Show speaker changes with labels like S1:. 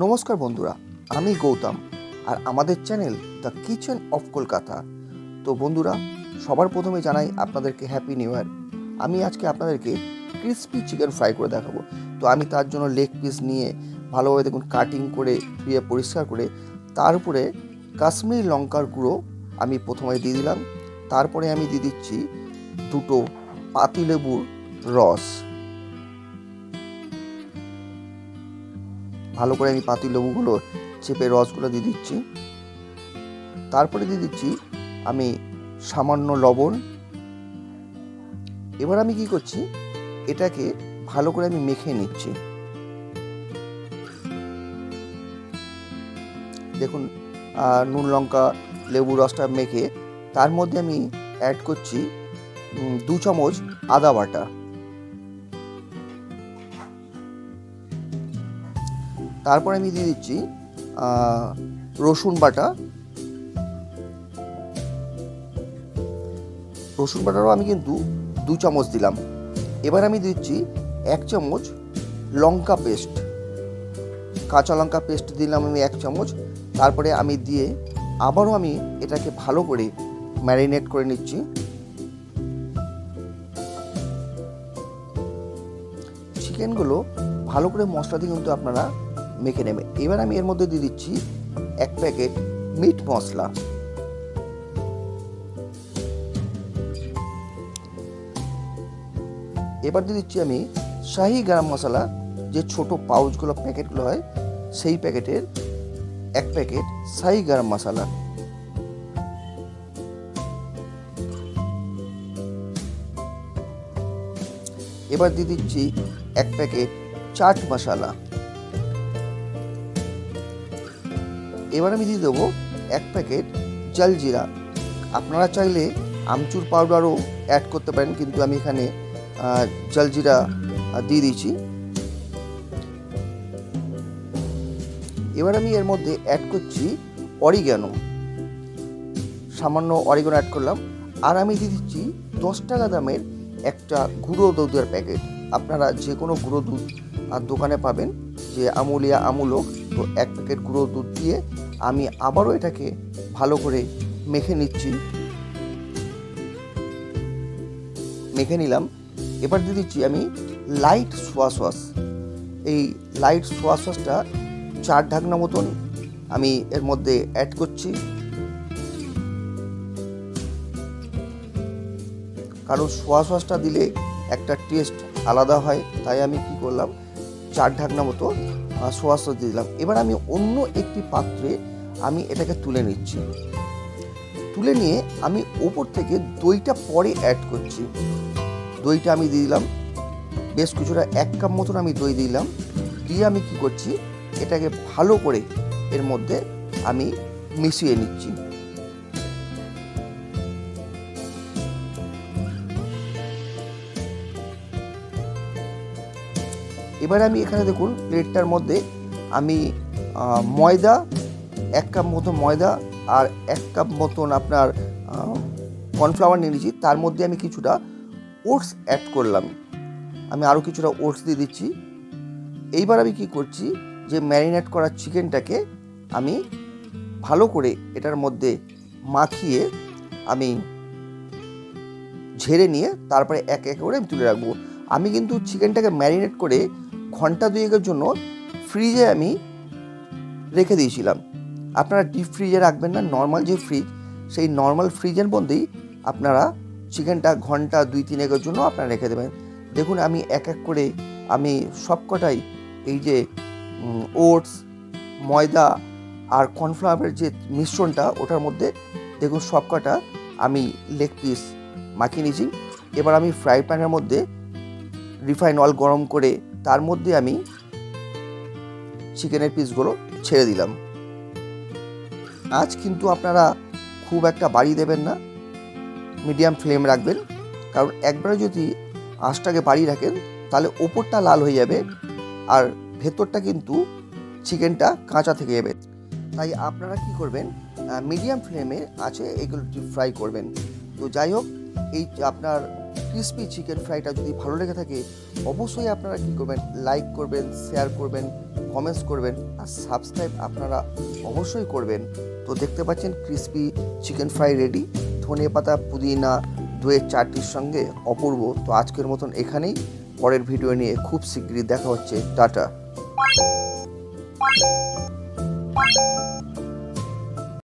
S1: নমস্কার বন্ধুরা, আমি গৌতম আর আমাদের channel the kitchen of Kolkata. তো বন্ধুরা, সবার প্রথমে জানাই আপনাদেরকে হ্যাপি নিউ ইয়ার। আমি আজকে আপনাদেরকে ক্রিসপি চিকেন ফ্রাই করে দেখাবো। তো আমি তার জন্য লেগ পিস নিয়ে ভালোভাবে দেখুন কাটিং করে ধুয়ে পরিষ্কার করে তার উপরে কাশ্মীরি লঙ্কার গুঁড়ো আমি প্রথমে দিয়ে দিলাম। তারপরে আমি দিয়ে দিচ্ছি দুটো পাতিলেবুর রস। ভালো করে আমি পাতিলেবুগুলো চেপে রসগুলো দিয়ে দিচ্ছি। তারপরে দিয়ে দিচ্ছি আমি সামান্য লবণ। এবার আমি কি করছি, এটাকে ভালো করে আমি মেখে নিচ্ছি। দেখুন নুন লঙ্কা লেবু রসটা মেখে তার মধ্যে আমি অ্যাড করছি 2 চামচ আদা বাটা। তারপর আমি দিয়ে দিচ্ছি রসুন বাটা। রসুন বাটারও আমি কিন্তু 2 চামচ দিলাম। এবার আমি দিচ্ছি 1 চামচ লঙ্কা পেস্ট, কাঁচা লঙ্কা পেস্ট দিলাম আমি 1 চামচ। তারপরে আমি দিয়ে আবারও আমি এটাকে ভালো করে ম্যারিনেট করে নিচ্ছি। চিকেনগুলো ভালো করে মশলা দিয়ে কিন্তু আপনারা মেখে নেবে। এবার আমি এর মধ্যে দিয়ে দিচ্ছি 1 প্যাকেট মিট মশলা। এবার দিয়ে দিচ্ছি আমি শাহি গরম মশলা, যে ছোট পাউচগুলো প্যাকেটগুলো হয় সেই প্যাকেটের 1 প্যাকেট শাহি গরম মশলা। এবার দিয়ে দিচ্ছি 1 প্যাকেট চাট মশলা। এবার আমি দিয়ে দেবো 1 প্যাকেট জলজিরা। আপনারা চাইলে আমচুর পাউডারও অ্যাড করতে পারেন, কিন্তু আমি এখানে জলজিরা দিয়ে দিয়েছি। এবার আমি এর মধ্যে অ্যাড করছি অরিগ্যানো, সামান্য অরিগ্যানো অ্যাড করলাম। আর আমি দিয়ে দিচ্ছি 10 টাকা দামের একটা গুঁড়ো দুধের প্যাকেট। আপনারা যে কোনো গুঁড়ো দুধ আর দোকানে পাবেন, যে আমুলিয়া আমুলক। তো 1 প্যাকেট গুঁড়ো দুধ দিয়ে আমি আবারও এটাকে ভালো করে মেখে নিচ্ছি। মেখে নিলাম। এবার দিয়ে দিচ্ছি আমি লাইট সোয়া সস। এই লাইট সোয়া সসটা 4 ঢাকনা মতন আমি এর মধ্যে অ্যাড করছি, কারণ সোয়া সসটা দিলে একটা টেস্ট আলাদা হয়। তাই আমি কি করলাম, 4 ঢাকনা মতো সোয়া সস দিয়ে দিলাম। এবার আমি অন্য একটি পাত্রে আমি এটাকে তুলে নিচ্ছি। তুলে নিয়ে আমি ওপর থেকে দইটা পরে অ্যাড করছি। দইটা আমি দিয়ে দিলাম বেশ কিছুটা, 1 কাপ মতন আমি দই দিলাম। দিয়ে আমি কি করছি, এটাকে ভালো করে এর মধ্যে আমি মিশিয়ে নিচ্ছি। এবার আমি এখানে দেখুন প্লেটটার মধ্যে আমি ময়দা 1 কাপ মতো ময়দা আর 1 কাপ মতন আপনার কর্নফ্লাওয়ার নিয়ে নিয়েছি। তার মধ্যে আমি কিছুটা ওটস অ্যাড করলাম। আমি আরও কিছুটা ওটস দিয়ে দিচ্ছি। এইবার আমি কি করছি, যে ম্যারিনেট করা চিকেনটাকে আমি ভালো করে এটার মধ্যে মাখিয়ে আমি ঝেড়ে নিয়ে তারপরে এক এক করে আমি তুলে রাখবো। আমি কিন্তু চিকেনটাকে ম্যারিনেট করে ঘন্টা 2-এর জন্য ফ্রিজে আমি রেখে দিয়েছিলাম। আপনারা ডিপ ফ্রিজে রাখবেন না, নর্মাল যে ফ্রিজ, সেই নর্মাল ফ্রিজের মধ্যেই আপনারা চিকেনটা ঘন্টা 2-3-এর জন্য আপনারা রেখে দেবেন। দেখুন আমি এক এক করে আমি সবকটাই এই যে ওটস, ময়দা আর কর্নফ্লাওয়ারের যে মিশ্রণটা, ওটার মধ্যে দেখুন সবকটা আমি লেগ পিস মাখিয়ে নিয়েছি। এবার আমি ফ্রাই প্যানের মধ্যে রিফাইন অয়েল গরম করে তার মধ্যে আমি চিকেনের পিসগুলো ছেড়ে দিলাম। আজ কিন্তু আপনারা খুব একটা বাড়িয়ে দেবেন না, মিডিয়াম ফ্লেম রাখবেন, কারণ একবারে যদি আঁচটাকে বাড়িয়ে রাখেন তাহলে ওপরটা লাল হয়ে যাবে আর ভেতরটা কিন্তু চিকেনটা কাঁচা থেকে যাবে। তাই আপনারা কি করবেন, মিডিয়াম ফ্লেমে আছে এগুলো ডিপ ফ্রাই করবেন। তো যাই হোক, এই আপনার ক্রিসপি চিকেন ফ্রাইটা যদি ভালো লেগে থাকে অবশ্যই আপনারা কি করবেন, লাইক করবেন, শেয়ার করবেন, কমেন্টস করবেন আর সাবস্ক্রাইব আপনারা অবশ্যই করবেন। তো দেখতে পাচ্ছেন ক্রিসপি চিকেন ফ্রাই রেডি, ধনেপাতা পুদিনা দইয়ের চাটনির সঙ্গে অপূর্ব। তো আজকের মতন এখানেই, পরের ভিডিও নিয়ে খুব শীঘ্রই দেখা হচ্ছে। টাটা।